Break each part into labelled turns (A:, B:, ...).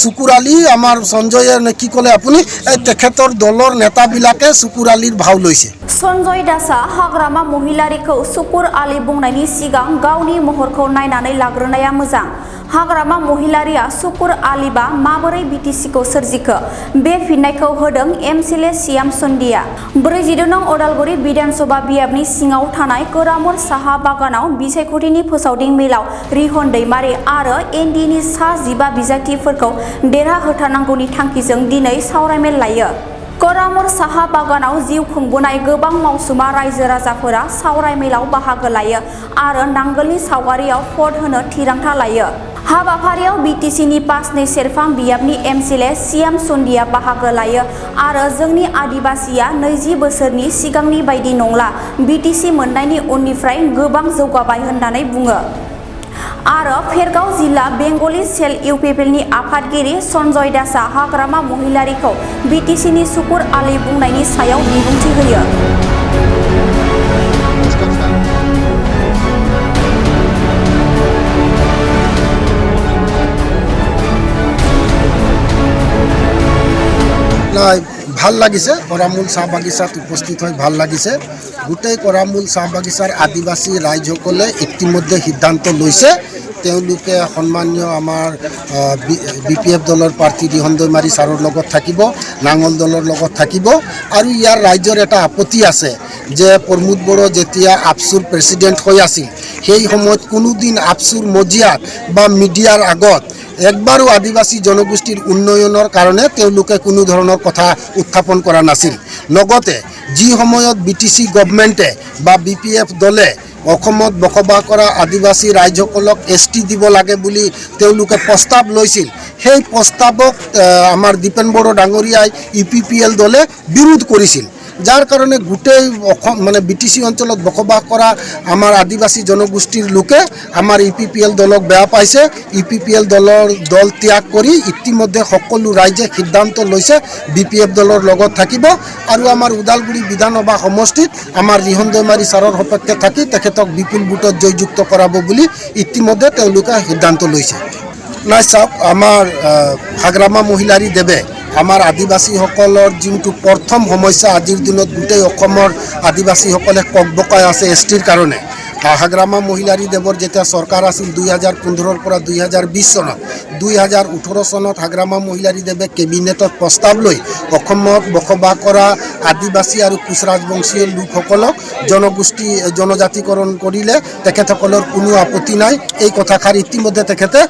A: চুকুৰ আলী আমাৰ সঞ্জয়ে কি ক'লে আপুনি তেখেতৰ দলৰ নেতাবিলাকে চুকুৰ আলীৰ ভাও লৈছে।
B: सन्जय दासआ हाग्रामा महिलारिखौ सुकुर आली बुंनायनि सिगां गावनि महरखौ नायनानै लाग्रोनाया मोजां। हाग्रामा महिलारिया सुकुर आलीबा माबोरै बिटिसिखौ सोरजिखो बे फिननायखौ होदों एमसिएलए सियाम सन्दिया। 42 नं अदालगुरि विधानसभा बियाबनि सिङाव थानाय कोरामुर साहा बागानाव बिसायख'थिनि फोसावदिं मेलाव रिहन दैमारि आरो एनडिनि सा 15 बिजाथिफोरखौ देरहाहोथारनांगौनि थांखिजों दिनै सावरायमेल लायो। कोरामुर साहा बागानाव जिउ खुंबोनाय गोबां मावसुमा रायजो राजाफोरा सावरायमेलाव बाहागो लायो आरो नांगोलनि सावगारियाव भट होनो थिरांथा लायो। हाबाफारियाव बिटिसिनि 5 सेरफां बियाबनि एमसिएलए सियाम सन्दिया बाहागो लायो आरो जोंनि आदिबासिया 20 बोसोरनि सिगांनि बायदि नंला, बिटिसि मोननायनि उननिफ्राय गोबां जौगाबाय होननानै बुङो। आरो फेरगाव जिल्ला बेंगली सेल इउपिपिएलनि आफादगिरि सन्जय दासआ हाग्रामा महिलारिखौ बिटिसिनि सुकुर आली बुंनायनि सायाव बिबुंथि होयो।
A: ভাল লাগিছে, কৰামূল চাহ বাগিচাত উপস্থিত হৈ ভাল লাগিছে। গোটেই কৰামূল চাহ বাগিচাৰ আদিবাসী ৰাইজসকলে ইতিমধ্যে সিদ্ধান্ত লৈছে তেওঁলোকে সন্মানীয় আমাৰ বিপিএফ দলৰ প্ৰাৰ্থী ৰিহন দৈমাৰী ছাৰৰ লগত থাকিব, নাঙল দলৰ লগত থাকিব। আৰু ইয়াৰ ৰাইজৰ এটা আপত্তি আছে যে প্ৰমোদ বড়ো যেতিয়া আপচুৰ প্ৰেছিডেণ্ট হৈ আছিল সেই সময়ত কোনোদিন আপচুৰ মজিয়াত বা মিডিয়াৰ আগত একবাৰো আদিবাসী জনগোষ্ঠীৰ উন্নয়নৰ কাৰণে তেওঁলোকে কোনো ধৰণৰ কথা উত্থাপন কৰা নাছিল। লগতে যি সময়ত বিটিসি গভৰ্ণমেণ্টে বা বিপিএফ দলে অসমত বসবাস কৰা আদিবাসী ৰাইজসকলক এছটি দিব লাগে বুলি তেওঁলোকে প্ৰস্তাৱ লৈছিল, সেই প্ৰস্তাৱক আমাৰ দীপেন বড়ো ডাঙৰীয়াই ইউপিপিএল দলে বিৰোধ কৰিছিল। যাৰ কাৰণে গোটেই অসম মানে বিটিসি অঞ্চলত বসবাস কৰা আমাৰ আদিবাসী জনগোষ্ঠীৰ লোকে আমাৰ ইউপিপিএল দলক বেয়া পাইছে। ইউপিপিএল দল ত্যাগ কৰি ইতিমধ্যে সকলো ৰাইজে সিদ্ধান্ত লৈছে বিপিএফ দলৰ লগত থাকিব আৰু আমাৰ ওদালগুৰি বিধানসভা সমষ্টিত আমাৰ ৰিহন দৈমাৰী ছাৰৰ সপক্ষে থাকি তেখেতক বিপুল ভোটত জয়যুক্ত কৰাব বুলি ইতিমধ্যে তেওঁলোকে সিদ্ধান্ত লৈছে। নাই চাওক, আমাৰ হাগ্ৰামা মহিলাৰী দেৱে আমাৰ আদিবাসীসকলৰ যোনটো প্ৰথম সমস্যা আজিৰ দিনত গোটেই অসমৰ আদিবাসীসকলে ককবকাই আছে এছটিৰ কাৰণে। হাগ্ৰামা মহিলাৰী দেৱৰ যেতিয়া চৰকাৰ আছিল 2015 পৰা 2020 চনত, 2018 চনত হাগ্ৰামা মহিলাৰী দেৱে কেবিনেটত প্ৰস্তাৱ লৈ অসমত বসবাস কৰা আদিবাসী আৰু কোচ ৰাজবংশীয় লোকসকলক জনজাতিকৰণ কৰিলে তেখেতসকলৰ কোনো আপত্তি নাই। এই কথাষাৰ ইতিমধ্যে তেখেতে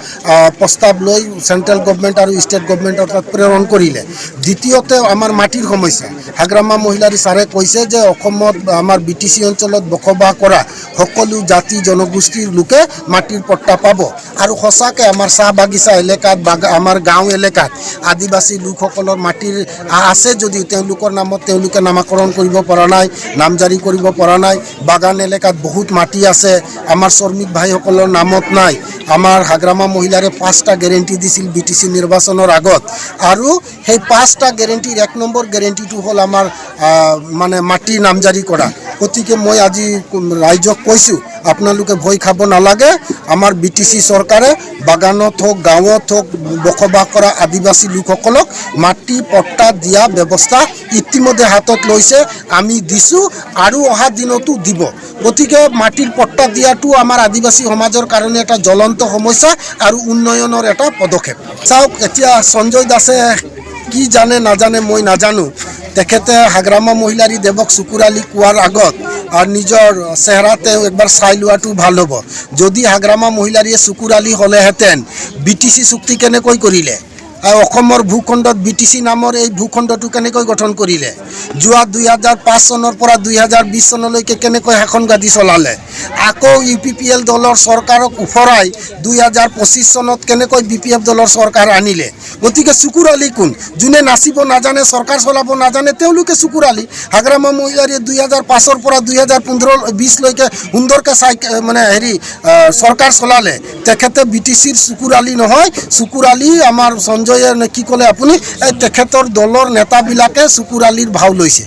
A: প্ৰস্তাৱ লৈ চেণ্ট্ৰেল গভৰ্ণমেণ্ট আৰু ষ্টেট গভৰ্ণমেণ্টৰ তাত প্ৰেৰণ কৰিলে। দ্বিতীয়তে আমাৰ মাটিৰ সমস্যা। হাগ্ৰামা মহিলাৰী ছাৰে কৈছে যে অসমত আমাৰ বিটিসি অঞ্চলত বসবাস কৰা সকলো জাতি জনগোষ্ঠীৰ লোকে মাটিৰ পট্টা পাব। আৰু সঁচাকৈ আমাৰ চাহ বাগিচা এলেকাত আমাৰ গাঁও এলেকাত আদিবাসী লোকসকলৰ মাটিৰ আছে যদিও তেওঁলোকৰ নামত তেওঁলোকে নামাকৰণ কৰিব পৰা নাই, নামজাৰি কৰিব পৰা নাই। বাগান এলেকাত বহুত মাটি আছে, আমাৰ শ্ৰমিক ভাইসকলৰ নামত নাই। আমাৰ হাগ্ৰামা মহিলাৰে 5টা গেৰেণ্টি দিছিল বিটিসি নিৰ্বাচনৰ আগত, আৰু সেই 5টা গেৰেণ্টিৰ 1 নম্বৰ গেৰেণ্টিটো হ'ল আমাৰ মানে মাটি নামজাৰি কৰা। গতিকে মই আজি ৰাইজক কৈছোঁ আপোনালোকে ভয় খাব নালাগে। আমাৰ বিটিসি চৰকাৰে বাগানত হওক গাঁৱত হওক বসবাস কৰা আদিবাসী লোকসকলক মাটি পট্টা দিয়া ব্যৱস্থা ইতিমধ্যে হাতত লৈছে, আমি দিছোঁ আৰু অহা দিনতো দিব। গতিকে মাটিৰ পট্টা দিয়াটো আমাৰ আদিবাসী সমাজৰ কাৰণে এটা জ্বলন্ত সমস্যা আৰু উন্নয়নৰ এটা পদক্ষেপ। চাওক, এতিয়া সঞ্জয় দাসে কি জানে নাজানে মই নাজানো। তেখেতে হাগ্ৰামা মহিলাৰী দেৱক চুকুৰ আলী কোৱাৰ আগত আৰু নিজৰ চেহেৰা তেওঁ একবাৰ চাই লোৱাটো ভাল হ'ব। যদি হাগ্ৰামা মহিলাৰীয়ে চুকুৰ আলী হ'লেহেঁতেন বিটিসি চুক্তি কেনেকৈ কৰিলে, অসমৰ ভূখণ্ডত বিটিসি নামৰ এই ভূখণ্ডটো কেনেকৈ গঠন কৰিলে, যোৱা 2005 চনৰ পৰা 2020 চনলৈকে কেনেকৈ শাসন গাদী চলালে, আকৌ ইউপিপিএল দলৰ চৰকাৰক উফৰাই 2025 চনত কেনেকৈ বিপিএফ দলৰ চৰকাৰ আনিলে। গতিকে চুকুৰ আলী কোন? যোনে নাচিব নাজানে, চৰকাৰ চলাব নাজানে, তেওঁলোকে চুকুৰ আলী। হাগ্ৰামা মহিলাৰীয়ে 2005 পৰা 2015-20 লৈকে সুন্দৰকৈ মানে চৰকাৰ চলালে। তেখেতে বিটিসিৰ চুকুৰ আলী নহয়। চুকুৰ আলী আমাৰ সঞ্জয়ে কি ক'লে আপুনি তেখেতৰ দলৰ নেতাবিলাকে চুকুৰ আলীৰ ভাও লৈছে।